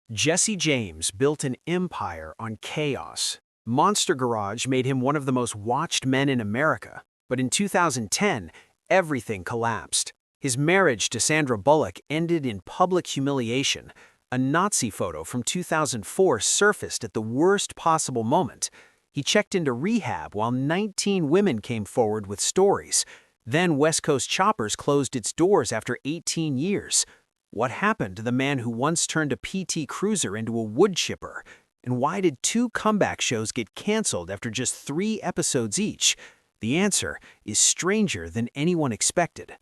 Jesse James built an empire on chaos. Monster Garage made him one of the most watched men in America, but in 2010, everything collapsed. His marriage to Sandra Bullock ended in public humiliation. A Nazi photo from 2004 surfaced at the worst possible moment. He checked into rehab while 19 women came forward with stories. Then West Coast Choppers closed its doors after 18 years. What happened to the man who once turned a PT Cruiser into a wood chipper? And why did 2 comeback shows get canceled after just 3 episodes each? The answer is stranger than anyone expected.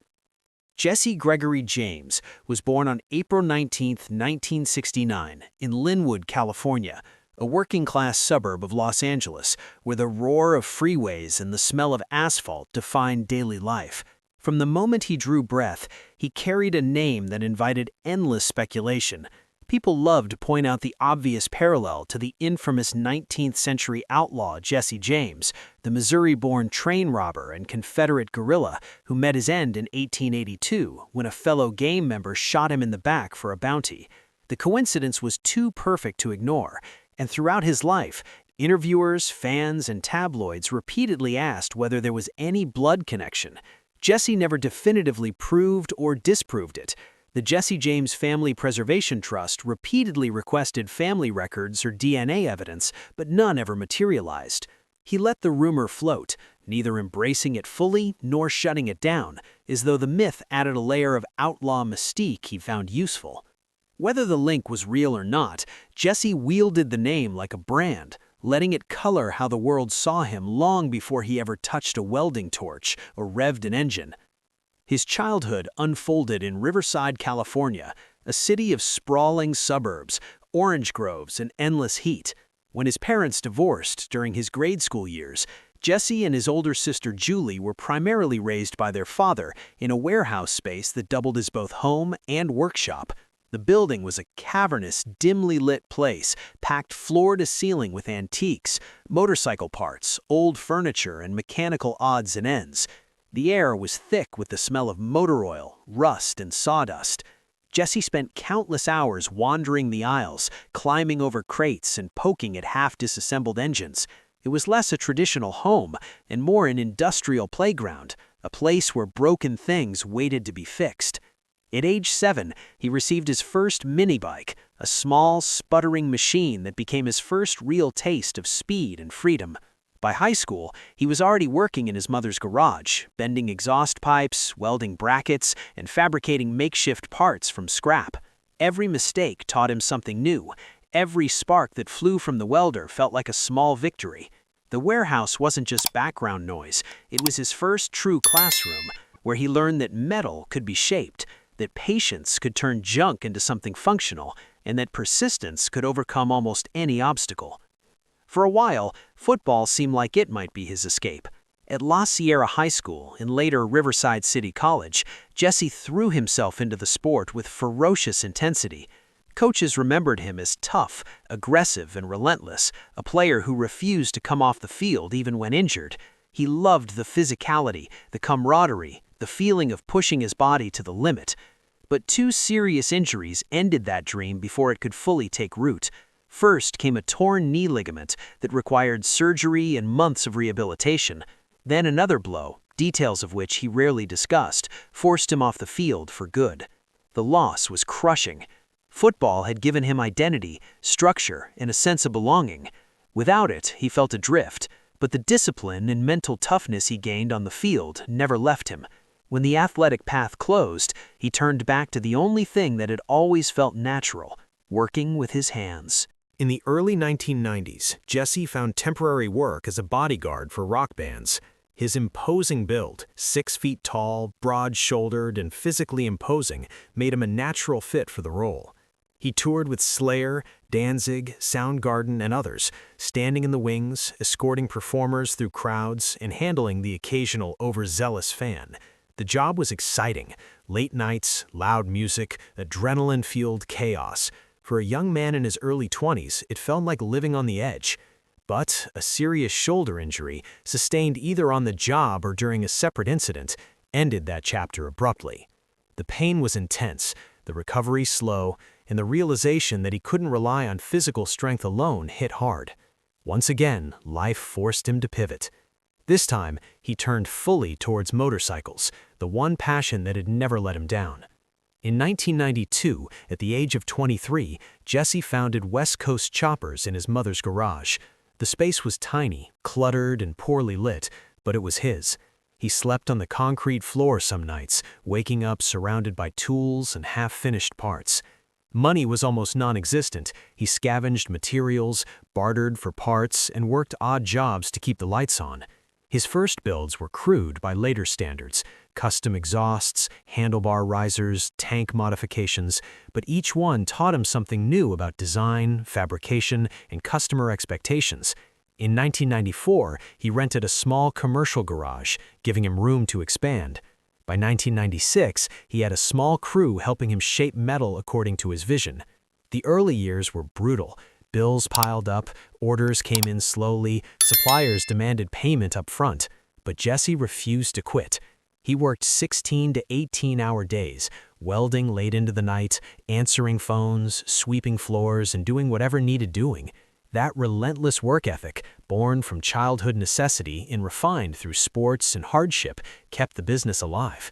Jesse Gregory James was born on April 19, 1969, in Linwood, California, a working-class suburb of Los Angeles, where the roar of freeways and the smell of asphalt defined daily life. From the moment he drew breath, he carried a name that invited endless speculation. People loved to point out the obvious parallel to the infamous 19th-century outlaw Jesse James, the Missouri-born train robber and Confederate guerrilla who met his end in 1882 when a fellow gang member shot him in the back for a bounty. The coincidence was too perfect to ignore, and throughout his life, interviewers, fans, and tabloids repeatedly asked whether there was any blood connection. Jesse never definitively proved or disproved it. The Jesse James Family Preservation Trust repeatedly requested family records or DNA evidence, but none ever materialized. He let the rumor float, neither embracing it fully nor shutting it down, as though the myth added a layer of outlaw mystique he found useful. Whether the link was real or not, Jesse wielded the name like a brand, letting it color how the world saw him long before he ever touched a welding torch or revved an engine. His childhood unfolded in Riverside, California, a city of sprawling suburbs, orange groves, and endless heat. When his parents divorced during his grade school years, Jesse and his older sister Julie were primarily raised by their father in a warehouse space that doubled as both home and workshop. The building was a cavernous, dimly lit place, packed floor to ceiling with antiques, motorcycle parts, old furniture, and mechanical odds and ends. The air was thick with the smell of motor oil, rust, and sawdust. Jesse spent countless hours wandering the aisles, climbing over crates, and poking at half-disassembled engines. It was less a traditional home and more an industrial playground, a place where broken things waited to be fixed. At age 7, he received his first mini-bike, a small, sputtering machine that became his first real taste of speed and freedom. By high school, he was already working in his mother's garage, bending exhaust pipes, welding brackets, and fabricating makeshift parts from scrap. Every mistake taught him something new. Every spark that flew from the welder felt like a small victory. The warehouse wasn't just background noise. It was his first true classroom, where he learned that metal could be shaped, that patience could turn junk into something functional, and that persistence could overcome almost any obstacle. For a while, football seemed like it might be his escape. At La Sierra High School and later Riverside City College, Jesse threw himself into the sport with ferocious intensity. Coaches remembered him as tough, aggressive, and relentless, a player who refused to come off the field even when injured. He loved the physicality, the camaraderie, the feeling of pushing his body to the limit. But 2 serious injuries ended that dream before it could fully take root. First came a torn knee ligament that required surgery and months of rehabilitation. Then another blow, details of which he rarely discussed, forced him off the field for good. The loss was crushing. Football had given him identity, structure, and a sense of belonging. Without it, he felt adrift, but the discipline and mental toughness he gained on the field never left him. When the athletic path closed, he turned back to the only thing that had always felt natural, working with his hands. In the early 1990s, Jesse found temporary work as a bodyguard for rock bands. His imposing build, 6 feet tall, broad-shouldered, and physically imposing, made him a natural fit for the role. He toured with Slayer, Danzig, Soundgarden, and others, standing in the wings, escorting performers through crowds, and handling the occasional overzealous fan. The job was exciting. Late nights, loud music, adrenaline-fueled chaos. For a young man in his early 20s, it felt like living on the edge. But a serious shoulder injury, sustained either on the job or during a separate incident, ended that chapter abruptly. The pain was intense, the recovery slow, and the realization that he couldn't rely on physical strength alone hit hard. Once again, life forced him to pivot. This time, he turned fully towards motorcycles, the one passion that had never let him down. In 1992, at the age of 23, Jesse founded West Coast Choppers in his mother's garage. The space was tiny, cluttered, and poorly lit, but it was his. He slept on the concrete floor some nights, waking up surrounded by tools and half-finished parts. Money was almost non-existent. He scavenged materials, bartered for parts, and worked odd jobs to keep the lights on. His first builds were crude by later standards, custom exhausts, handlebar risers, tank modifications, but each one taught him something new about design, fabrication, and customer expectations. In 1994, he rented a small commercial garage, giving him room to expand. By 1996, he had a small crew helping him shape metal according to his vision. The early years were brutal. Bills piled up, orders came in slowly, suppliers demanded payment up front, but Jesse refused to quit. He worked 16 to 18-hour days, welding late into the night, answering phones, sweeping floors, and doing whatever needed doing. That relentless work ethic, born from childhood necessity and refined through sports and hardship, kept the business alive.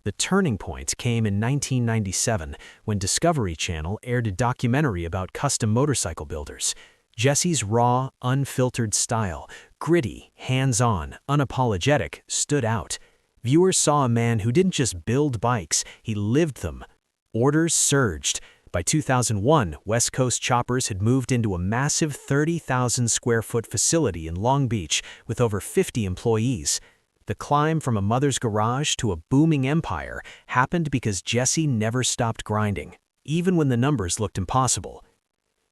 The turning point came in 1997 when Discovery Channel aired a documentary about custom motorcycle builders. Jesse's raw, unfiltered style, gritty, hands-on, unapologetic, stood out. Viewers saw a man who didn't just build bikes, he lived them. Orders surged. By 2001, West Coast Choppers had moved into a massive 30,000-square-foot facility in Long Beach with over 50 employees. The climb from a mother's garage to a booming empire happened because Jesse never stopped grinding, even when the numbers looked impossible.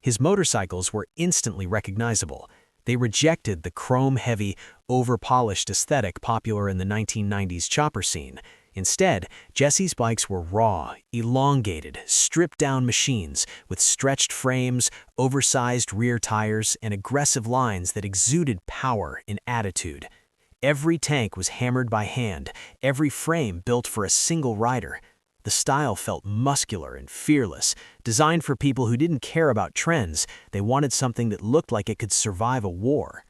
His motorcycles were instantly recognizable. They rejected the chrome-heavy, over-polished aesthetic popular in the 1990s chopper scene. Instead, Jesse's bikes were raw, elongated, stripped-down machines with stretched frames, oversized rear tires, and aggressive lines that exuded power and attitude. Every tank was hammered by hand, every frame built for a single rider. The style felt muscular and fearless, designed for people who didn't care about trends. They wanted something that looked like it could survive a war.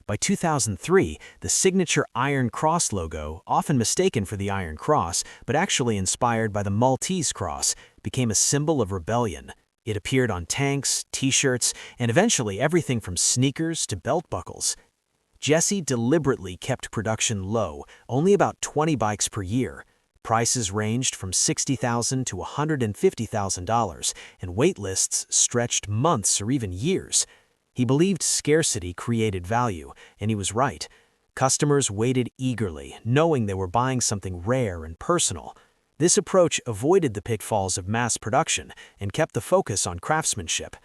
By 2003, the signature Iron Cross logo, often mistaken for the Iron Cross, but actually inspired by the Maltese Cross, became a symbol of rebellion. It appeared on tanks, t-shirts, and eventually everything from sneakers to belt buckles. Jesse deliberately kept production low, only about 20 bikes per year. Prices ranged from $60,000 to $150,000, and wait lists stretched months or even years. He believed scarcity created value, and he was right. Customers waited eagerly, knowing they were buying something rare and personal. This approach avoided the pitfalls of mass production and kept the focus on craftsmanship.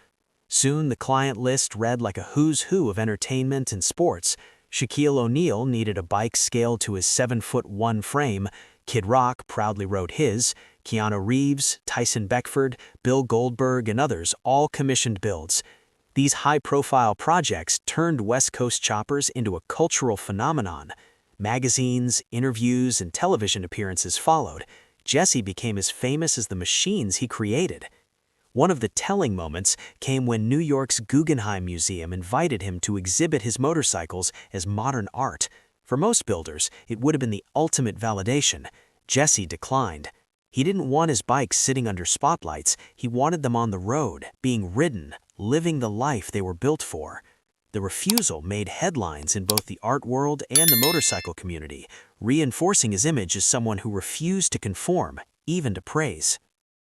Soon, the client list read like a who's who of entertainment and sports. Shaquille O'Neal needed a bike scaled to his 7'1" frame. Kid Rock proudly rode his. Keanu Reeves, Tyson Beckford, Bill Goldberg, and others all commissioned builds. These high-profile projects turned West Coast Choppers into a cultural phenomenon. Magazines, interviews, and television appearances followed. Jesse became as famous as the machines he created. One of the telling moments came when New York's Guggenheim Museum invited him to exhibit his motorcycles as modern art. For most builders, it would have been the ultimate validation. Jesse declined. He didn't want his bikes sitting under spotlights. He wanted them on the road, being ridden, living the life they were built for. The refusal made headlines in both the art world and the motorcycle community, reinforcing his image as someone who refused to conform, even to praise.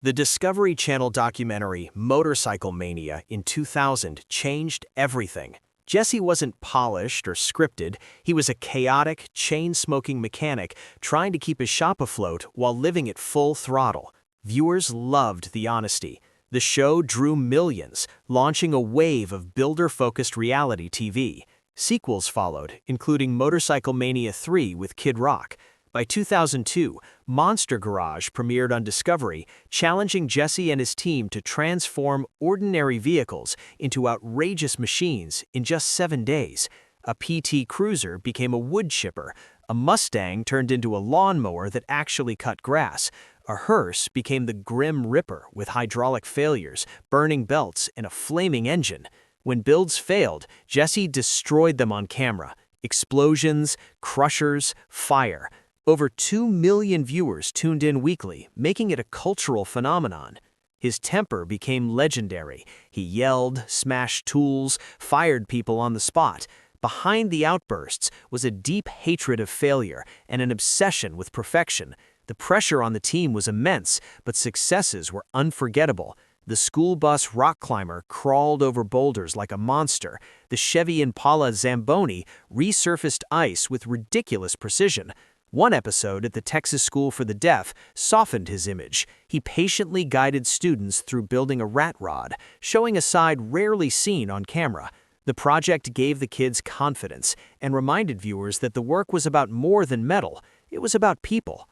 The Discovery Channel documentary Motorcycle Mania in 2000 changed everything. Jesse wasn't polished or scripted. He was a chaotic, chain-smoking mechanic trying to keep his shop afloat while living at full throttle. Viewers loved the honesty. The show drew millions, launching a wave of builder-focused reality TV. Sequels followed, including Motorcycle Mania 3 with Kid Rock. By 2002, Monster Garage premiered on Discovery, challenging Jesse and his team to transform ordinary vehicles into outrageous machines in just 7 days. A PT Cruiser became a wood chipper, a Mustang turned into a lawnmower that actually cut grass, A hearse became the Grim Ripper with hydraulic failures, burning belts, and a flaming engine. When builds failed, Jesse destroyed them on camera. Explosions, crushers, fire. Over 2 million viewers tuned in weekly, making it a cultural phenomenon. His temper became legendary. He yelled, smashed tools, fired people on the spot. Behind the outbursts was a deep hatred of failure and an obsession with perfection. The pressure on the team was immense, but successes were unforgettable. The school bus rock climber crawled over boulders like a monster. The Chevy Impala Zamboni resurfaced ice with ridiculous precision. One episode at the Texas School for the Deaf softened his image. He patiently guided students through building a rat rod, showing a side rarely seen on camera. The project gave the kids confidence and reminded viewers that the work was about more than metal. It was about people.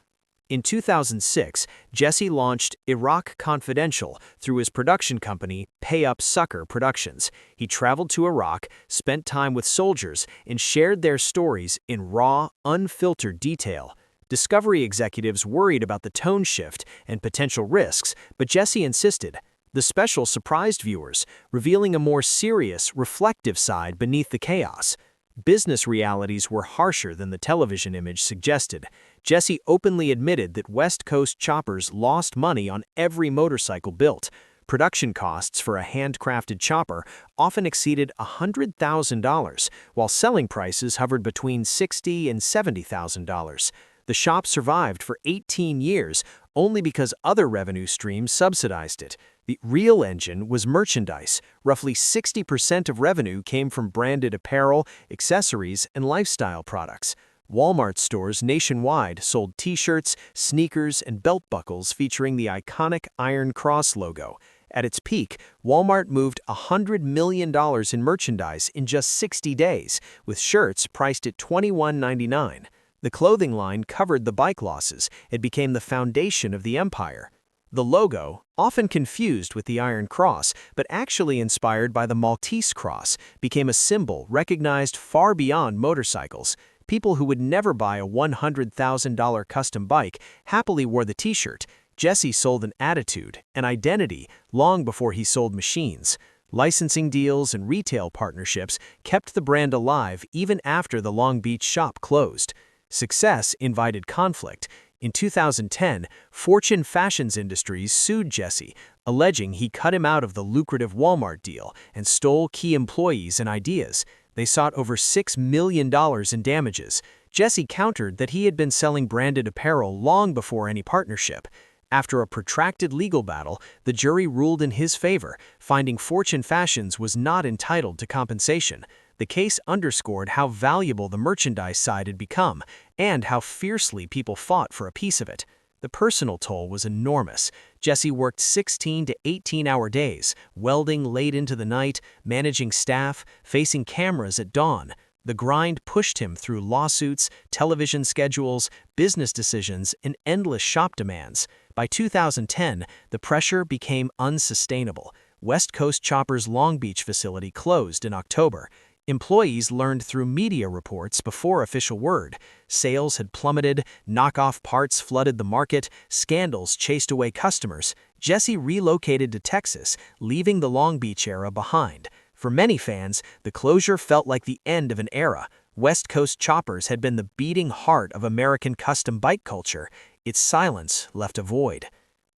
In 2006, Jesse launched Iraq Confidential through his production company, Pay Up Sucker Productions. He traveled to Iraq, spent time with soldiers, and shared their stories in raw, unfiltered detail. Discovery executives worried about the tone shift and potential risks, but Jesse insisted. The special surprised viewers, revealing a more serious, reflective side beneath the chaos. Business realities were harsher than the television image suggested. Jesse openly admitted that West Coast choppers lost money on every motorcycle built. Production costs for a handcrafted chopper often exceeded $100,000, while selling prices hovered between $60,000 and $70,000. The shop survived for 18 years only because other revenue streams subsidized it. The real engine was merchandise. Roughly 60% of revenue came from branded apparel, accessories, and lifestyle products. Walmart stores nationwide sold t-shirts, sneakers, and belt buckles featuring the iconic Iron Cross logo. At its peak, Walmart moved $100 million in merchandise in just 60 days, with shirts priced at $21.99. The clothing line covered the bike losses. It became the foundation of the empire. The logo, often confused with the Iron Cross, but actually inspired by the Maltese Cross, became a symbol recognized far beyond motorcycles. People who would never buy a $100,000 custom bike happily wore the t-shirt. Jesse sold an attitude, an identity, long before he sold machines. Licensing deals and retail partnerships kept the brand alive even after the Long Beach shop closed. Success invited conflict. In 2010, Fortune Fashions Industries sued Jesse, alleging he cut him out of the lucrative Walmart deal and stole key employees and ideas. They sought over $6 million in damages. Jesse countered that he had been selling branded apparel long before any partnership. After a protracted legal battle, the jury ruled in his favor, finding Fortune Fashions was not entitled to compensation. The case underscored how valuable the merchandise side had become and how fiercely people fought for a piece of it. The personal toll was enormous. Jesse worked 16 to 18-hour days, welding late into the night, managing staff, facing cameras at dawn. The grind pushed him through lawsuits, television schedules, business decisions, and endless shop demands. By 2010, the pressure became unsustainable. West Coast Chopper's Long Beach facility closed in October. Employees learned through media reports before official word. Sales had plummeted, knockoff parts flooded the market, scandals chased away customers. Jesse relocated to Texas, leaving the Long Beach era behind. For many fans, the closure felt like the end of an era. West Coast choppers had been the beating heart of American custom bike culture. Its silence left a void.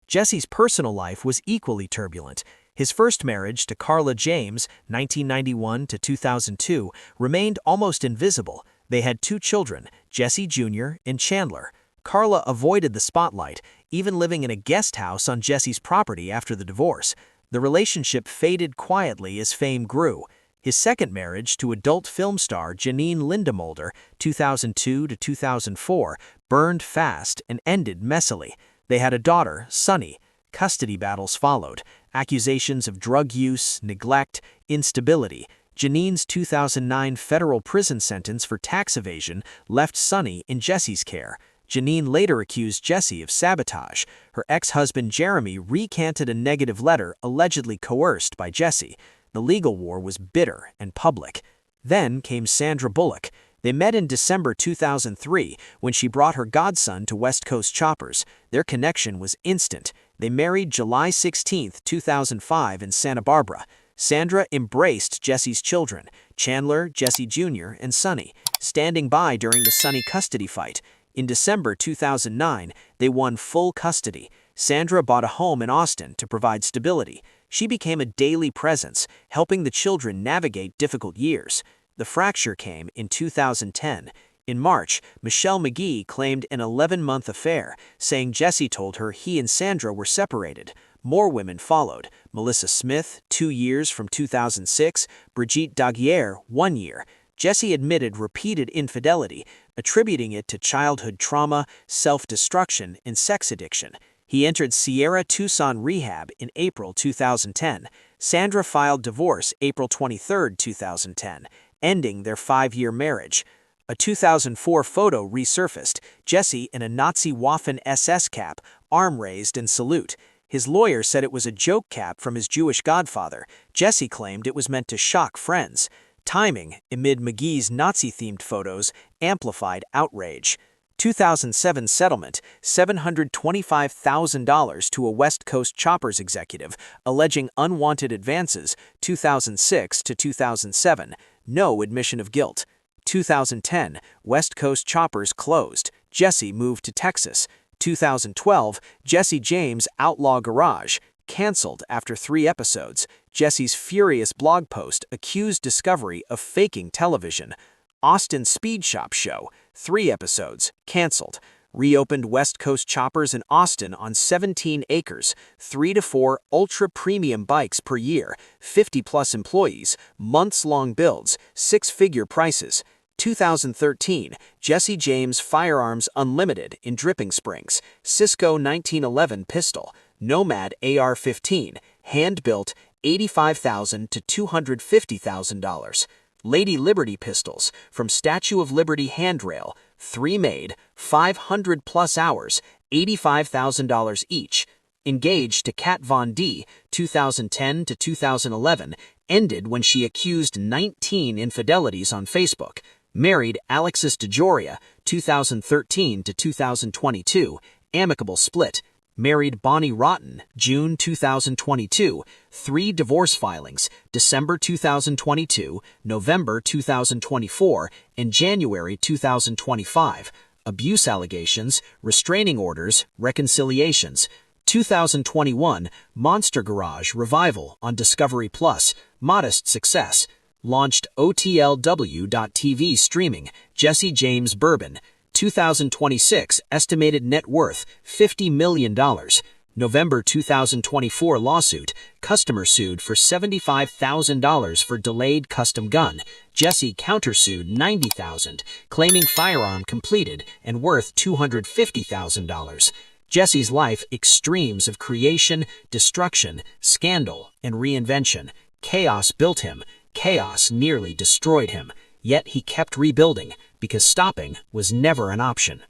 Jesse's personal life was equally turbulent. His first marriage to Carla James, 1991 to 2002, remained almost invisible. They had 2 children, Jesse Jr. and Chandler. Carla avoided the spotlight, even living in a guest house on Jesse's property after the divorce. The relationship faded quietly as fame grew. His second marriage to adult film star Janine Lindemulder, 2002 to 2004, burned fast and ended messily. They had a daughter, Sunny. Custody battles followed, accusations of drug use, neglect, instability. Janine's 2009 federal prison sentence for tax evasion left Sunny in Jesse's care. Janine later accused Jesse of sabotage. Her ex-husband Jeremy recanted a negative letter allegedly coerced by Jesse. The legal war was bitter and public. Then came Sandra Bullock. They met in December 2003 when she brought her godson to West Coast Choppers. Their connection was instant. They married July 16, 2005 in Santa Barbara. Sandra embraced Jesse's children, Chandler, Jesse Jr., and Sonny, standing by during the Sonny custody fight. In December 2009, they won full custody. Sandra bought a home in Austin to provide stability. She became a daily presence, helping the children navigate difficult years. The fracture came in 2010. In March, Michelle McGee claimed an 11-month affair, saying Jesse told her he and Sandra were separated. More women followed. Melissa Smith, 2 years from 2006, Brigitte Daguerre, 1 year. Jesse admitted repeated infidelity, attributing it to childhood trauma, self-destruction, and sex addiction. He entered Sierra Tucson Rehab in April 2010. Sandra filed divorce April 23, 2010, ending their 5-year marriage. A 2004 photo resurfaced, Jesse in a Nazi Waffen SS cap, arm raised in salute. His lawyer said it was a joke cap from his Jewish godfather. Jesse claimed it was meant to shock friends. Timing, amid McGee's Nazi-themed photos, amplified outrage. 2007 settlement, $725,000 to a West Coast Choppers executive, alleging unwanted advances, 2006 to 2007, no admission of guilt. 2010, West Coast Choppers closed, Jesse moved to Texas. 2012, Jesse James' Outlaw Garage, canceled after 3 episodes. Jesse's furious blog post accused Discovery of faking television. Austin Speed Shop Show, 3 episodes, canceled. Reopened West Coast Choppers in Austin on 17 acres, 3 to 4 ultra-premium bikes per year, 50-plus employees, months-long builds, 6-figure prices. 2013, Jesse James Firearms Unlimited in Dripping Springs, Cisco 1911 pistol, Nomad AR-15, hand-built, $85,000 to $250,000. Lady Liberty pistols from Statue of Liberty handrail, 3 made, 500-plus hours, $85,000 each. Engaged to Kat Von D, 2010 to 2011, ended when she accused 19 infidelities on Facebook. Married Alexis DeJoria, 2013 to 2022, amicable split. Married Bonnie Rotten, June 2022, 3 divorce filings, December 2022, November 2024, and January 2025. Abuse allegations, restraining orders, reconciliations. 2021, Monster Garage revival on Discovery Plus, modest success. Launched OTLW.TV streaming, Jesse James Bourbon. 2026 estimated net worth $50 million. November 2024 lawsuit, customer sued for $75,000 for delayed custom gun. Jesse countersued $90,000, claiming firearm completed and worth $250,000. Jesse's life extremes of creation, destruction, scandal, and reinvention. Chaos built him. Chaos nearly destroyed him. Yet he kept rebuilding, because stopping was never an option.